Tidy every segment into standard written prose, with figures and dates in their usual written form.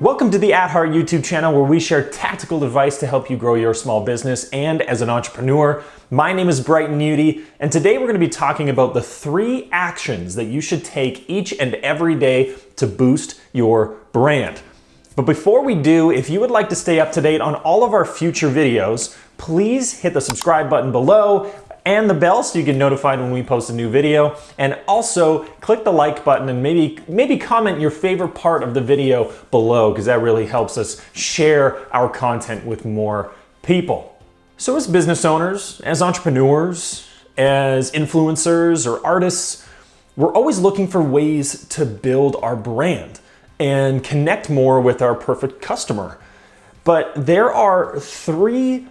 Welcome to the At Heart YouTube channel, where we share tactical advice to help you grow your small business and as an entrepreneur. My name is Brighton Nudie, and today we're going to be talking about the 3 actions that you should take each and every day to boost your brand. But before we do, if you would like to stay up to date on all of our future videos, please hit the subscribe button below and the bell so you get notified when we post a new video. And also click the like button and maybe comment your favorite part of the video below, because that really helps us share our content with more people. So as business owners, as entrepreneurs, as influencers or artists, we're always looking for ways to build our brand and connect more with our perfect customer. But there are 3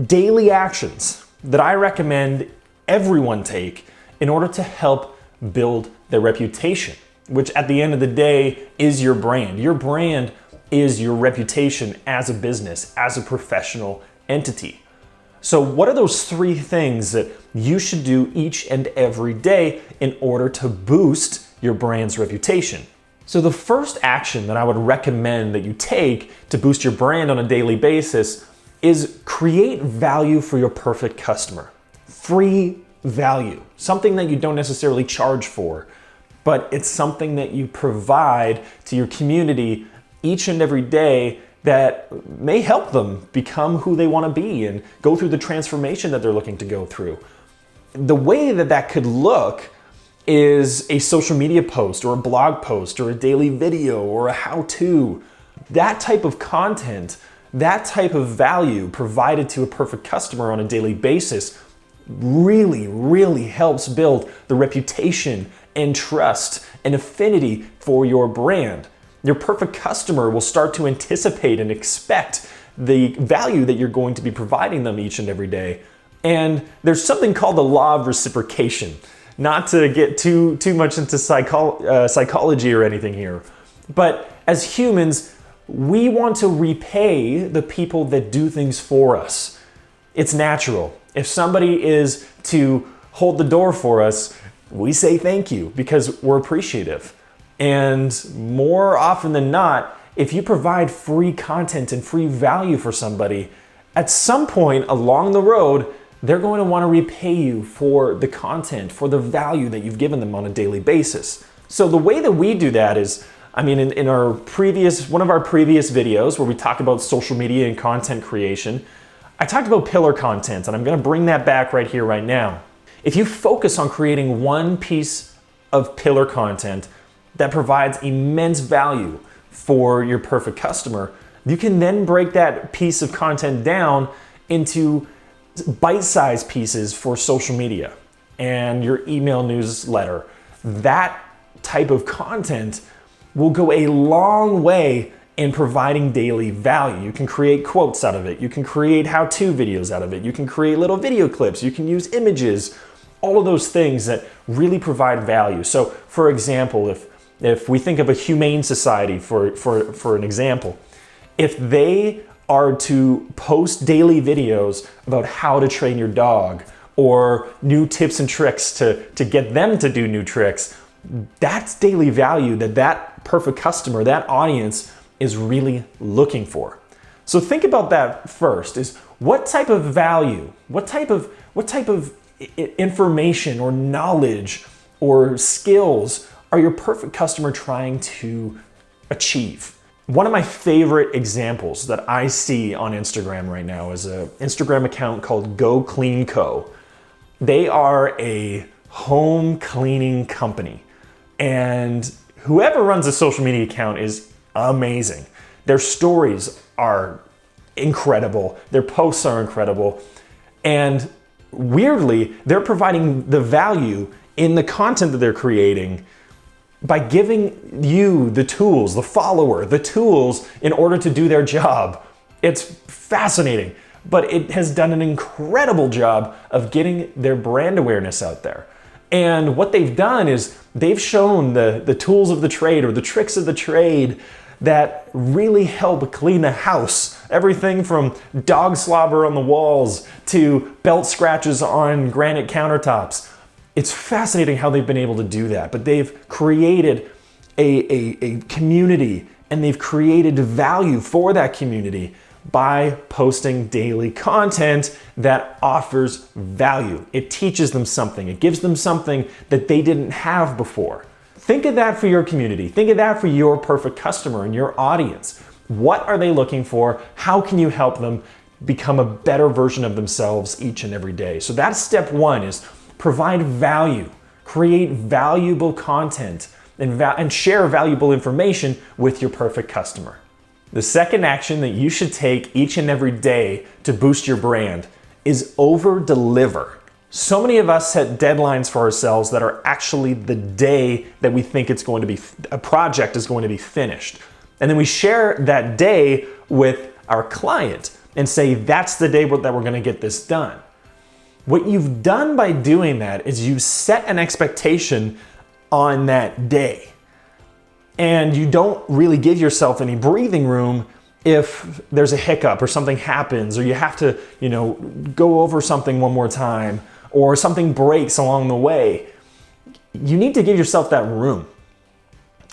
daily actions that I recommend everyone take in order to help build their reputation, which at the end of the day is your brand. Your brand is your reputation as a business, as a professional entity. So what are those 3 things that you should do each and every day in order to boost your brand's reputation? So the first action that I would recommend that you take to boost your brand on a daily basis is create value for your perfect customer. Free value, something that you don't necessarily charge for, but it's something that you provide to your community each and every day that may help them become who they want to be and go through the transformation that they're looking to go through. The way that that could look is a social media post or a blog post or a daily video or a how-to. That type of content, that type of value provided to a perfect customer on a daily basis really helps build the reputation and trust and affinity for your brand. Your perfect customer will start to anticipate and expect the value that you're going to be providing them each and every day. And there's something called the law of reciprocation. Not to get too much into psychology or anything here, but as humans, we want to repay the people that do things for us. It's natural. If somebody is to hold the door for us, we say thank you because we're appreciative. And more often than not, if you provide free content and free value for somebody, at some point along the road, they're going to want to repay you for the content, for the value that you've given them on a daily basis. So the way that we do that is, in one of our previous videos where we talked about social media and content creation, I talked about pillar content, and I'm going to bring that back right here, right now. If you focus on creating one piece of pillar content that provides immense value for your perfect customer, you can then break that piece of content down into bite-sized pieces for social media and your email newsletter. That type of content will go a long way in providing daily value. You can create quotes out of it. You can create how-to videos out of it. You can create little video clips. You can use images, all of those things that really provide value. So for example, if we think of a humane society for an example, if they are to post daily videos about how to train your dog or new tips and tricks to get them to do new tricks, that's daily value that perfect customer, that audience is really looking for. So think about that first, is what type of value, what type of information or knowledge or skills are your perfect customer trying to achieve? One of my favorite examples that I see on Instagram right now is an Instagram account called Go Clean Co. They are a home cleaning company, and whoever runs a social media account is amazing. Their stories are incredible. Their posts are incredible. And weirdly, they're providing the value in the content that they're creating by giving you the tools, the follower, the tools in order to do their job. It's fascinating, but it has done an incredible job of getting their brand awareness out there. And what they've done is they've shown the tools of the trade or the tricks of the trade that really help clean a house. Everything from dog slobber on the walls to belt scratches on granite countertops. It's fascinating how they've been able to do that, but they've created a community and they've created value for that community by posting daily content that offers value. It teaches them something. It gives them something that they didn't have before. Think of that for your community. Think of that for your perfect customer and your audience. What are they looking for? How can you help them become a better version of themselves each and every day? So that's step one, is provide value, create valuable content, and share valuable information with your perfect customer. The second action that you should take each and every day to boost your brand is over-deliver. So many of us set deadlines for ourselves that are actually the day that we think a project is going to be finished. And then we share that day with our client and say, that's the day that we're gonna get this done. What you've done by doing that is you've set an expectation on that day. And you don't really give yourself any breathing room if there's a hiccup or something happens, or you have to, go over something one more time, or something breaks along the way. You need to give yourself that room.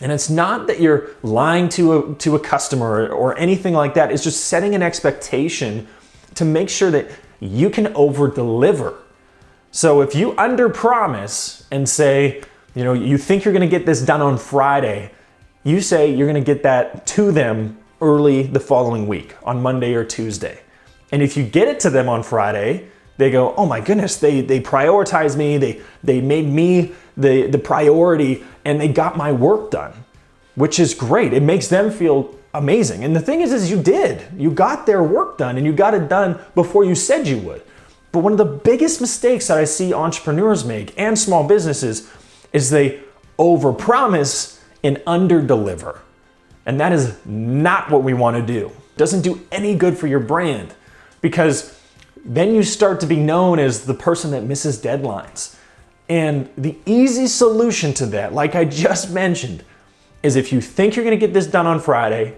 And it's not that you're lying to a customer or anything like that. It's just setting an expectation to make sure that you can over-deliver. So if you under-promise and say, you think you're gonna get this done on Friday, you say you're gonna get that to them early the following week, on Monday or Tuesday. And if you get it to them on Friday, they go, oh my goodness, they prioritize me, they made me the priority, and they got my work done, which is great. It makes them feel amazing. And the thing is you got their work done, and you got it done before you said you would. But one of the biggest mistakes that I see entrepreneurs make, and small businesses, is they overpromise and underdeliver. And that is not what we want to do. It doesn't do any good for your brand, because then you start to be known as the person that misses deadlines. And the easy solution to that, like I just mentioned, is if you think you're gonna get this done on Friday,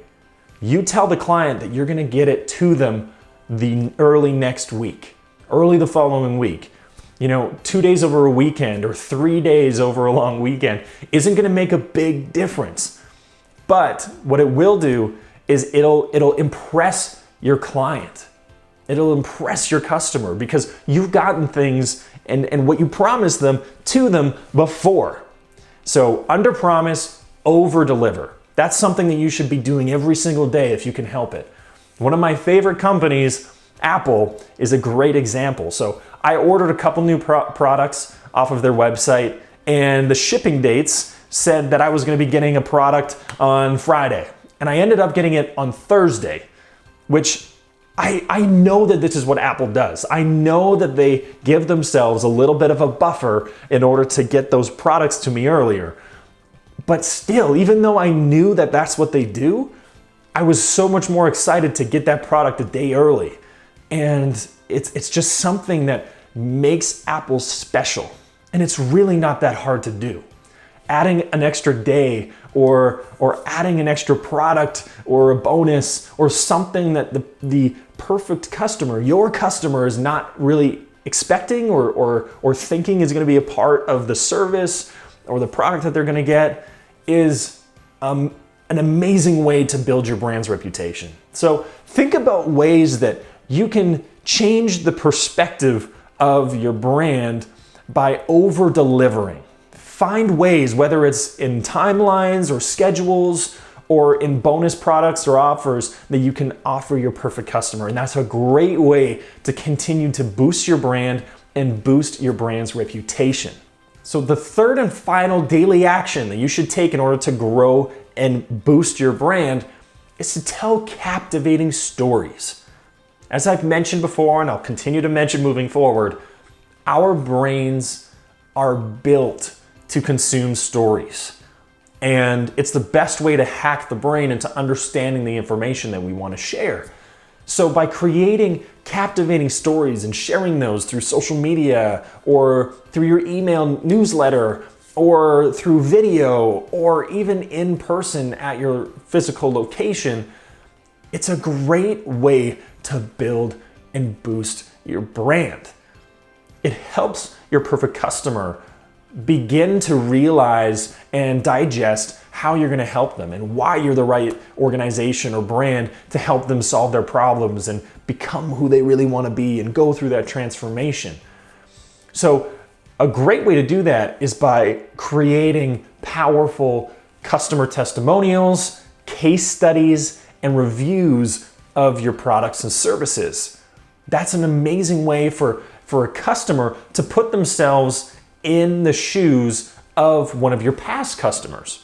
you tell the client that you're gonna get it to them the early next week, early the following week. 2 days over a weekend or 3 days over a long weekend isn't gonna make a big difference. But what it will do is it'll impress your client. It'll impress your customer, because you've gotten things and what you promised them to them before. So under promise, over deliver. That's something that you should be doing every single day if you can help it. One of my favorite companies, Apple, is a great example. So I ordered a couple new products off of their website, and the shipping dates said that I was going to be getting a product on Friday, and I ended up getting it on Thursday, which I know that this is what Apple does. I know that they give themselves a little bit of a buffer in order to get those products to me earlier. But still, even though I knew that that's what they do, I was so much more excited to get that product a day early. And it's just something that makes Apple special. And it's really not that hard to do. Adding an extra day or adding an extra product or a bonus or something that the perfect customer, your customer, is not really expecting or thinking is going to be a part of the service or the product that they're going to get, is an amazing way to build your brand's reputation. So think about ways that you can change the perspective of your brand by over-delivering. Find ways, whether it's in timelines or schedules or in bonus products or offers, that you can offer your perfect customer. And that's a great way to continue to boost your brand and boost your brand's reputation. So the third and final daily action that you should take in order to grow and boost your brand is to tell captivating stories. As I've mentioned before, and I'll continue to mention moving forward, our brains are built to consume stories. And it's the best way to hack the brain into understanding the information that we want to share. So by creating captivating stories and sharing those through social media or through your email newsletter or through video or even in person at your physical location, it's a great way to build and boost your brand. It helps your perfect customer begin to realize and digest how you're going to help them and why you're the right organization or brand to help them solve their problems and become who they really want to be and go through that transformation. So a great way to do that is by creating powerful customer testimonials, case studies, and reviews of your products and services. That's an amazing way for a customer to put themselves in the shoes of one of your past customers.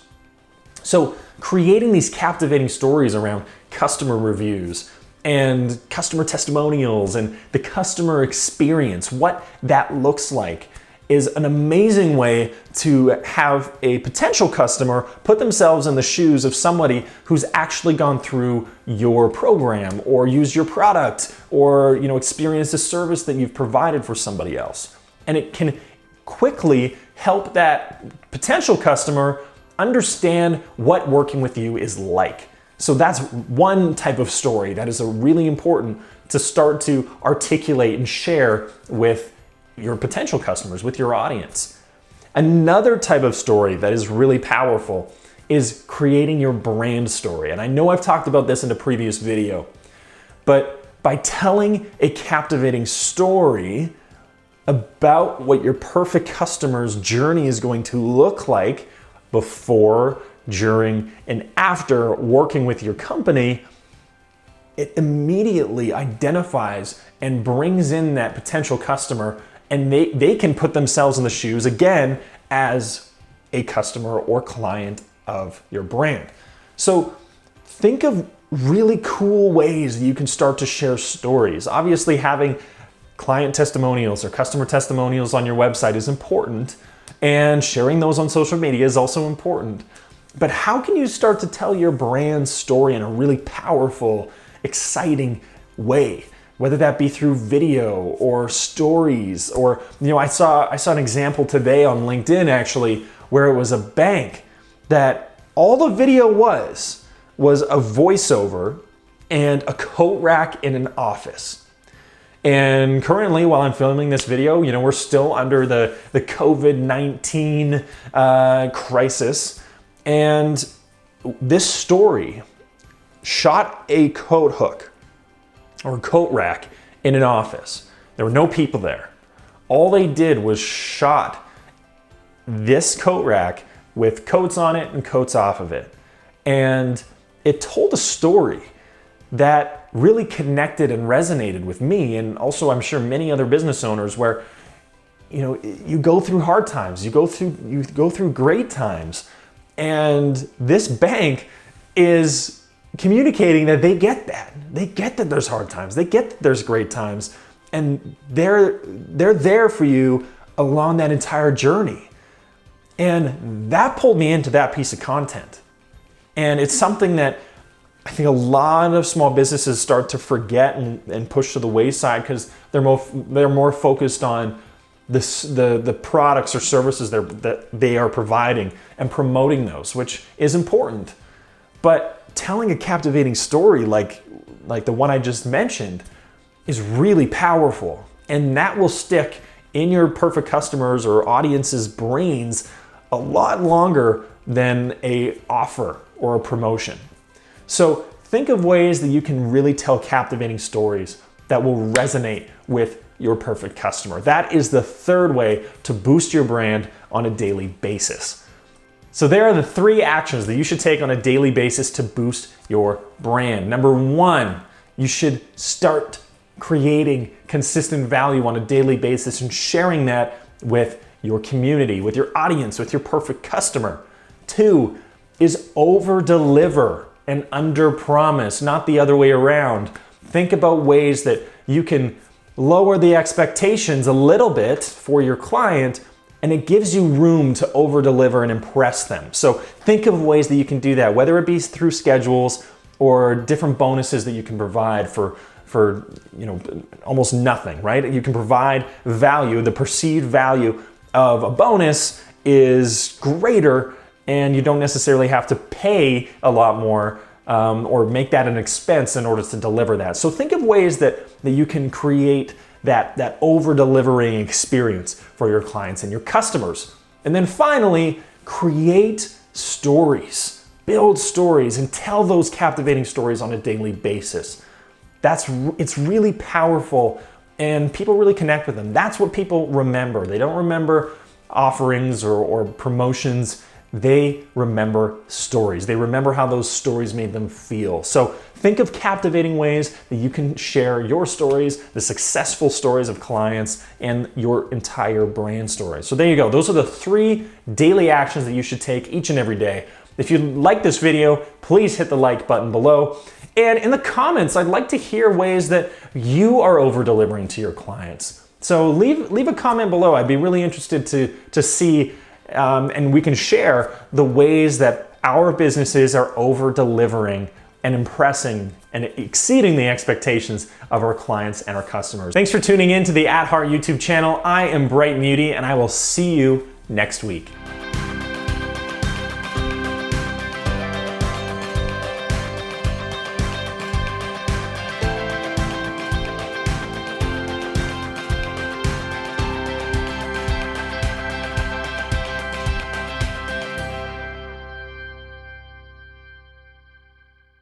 So creating these captivating stories around customer reviews and customer testimonials and the customer experience, what that looks like, is an amazing way to have a potential customer put themselves in the shoes of somebody who's actually gone through your program or used your product or experienced a service that you've provided for somebody else. And it can quickly help that potential customer understand what working with you is like. So that's one type of story that is really important to start to articulate and share with your potential customers, with your audience. Another type of story that is really powerful is creating your brand story. And I know I've talked about this in a previous video, but by telling a captivating story about what your perfect customer's journey is going to look like before, during, and after working with your company, it immediately identifies and brings in that potential customer, and they can put themselves in the shoes again as a customer or client of your brand. So think of really cool ways that you can start to share stories. Obviously, having client testimonials or customer testimonials on your website is important, and sharing those on social media is also important. But how can you start to tell your brand story in a really powerful, exciting way? Whether that be through video or stories, or I saw an example today on LinkedIn actually, where it was a bank that all the video was a voiceover and a coat rack in an office. And currently, while I'm filming this video, we're still under the COVID-19 crisis. And this story shot a coat hook or coat rack in an office. There were no people there. All they did was shot this coat rack with coats on it and coats off of it. And it told a story that really connected and resonated with me, and also I'm sure many other business owners, where you go through hard times, you go through great times, and this bank is communicating that they get that. They get that there's hard times, they get that there's great times, and they're there for you along that entire journey. And that pulled me into that piece of content. And it's something that I think a lot of small businesses start to forget and push to the wayside because they're more focused on the products or services that they are providing and promoting those, which is important. But telling a captivating story like the one I just mentioned is really powerful, and that will stick in your perfect customers or audience's brains a lot longer than an offer or a promotion. So think of ways that you can really tell captivating stories that will resonate with your perfect customer. That is the third way to boost your brand on a daily basis. So there are the 3 actions that you should take on a daily basis to boost your brand. Number 1, you should start creating consistent value on a daily basis and sharing that with your community, with your audience, with your perfect customer. 2 is over-deliver and under-promise, not the other way around. Think about ways that you can lower the expectations a little bit for your client, and it gives you room to over-deliver and impress them. So think of ways that you can do that, whether it be through schedules or different bonuses that you can provide for almost nothing, right? You can provide value. The perceived value of a bonus is greater, and you don't necessarily have to pay a lot more or make that an expense in order to deliver that. So think of ways that you can create that over-delivering experience for your clients and your customers. And then finally, create stories. Build stories and tell those captivating stories on a daily basis. It's really powerful and people really connect with them. That's what people remember. They don't remember offerings or promotions. They remember stories. They remember how those stories made them feel. So think of captivating ways that you can share your stories, the successful stories of clients, and your entire brand story. So there you go. Those are the 3 daily actions that you should take each and every day. If you like this video, please hit the like button below. And in the comments, I'd like to hear ways that you are over-delivering to your clients. So leave a comment below. I'd be really interested to see, and we can share the ways that our businesses are over-delivering and impressing and exceeding the expectations of our clients and our customers. Thanks for tuning in to the At Heart YouTube channel. I am Bright Muty, and I will see you next week.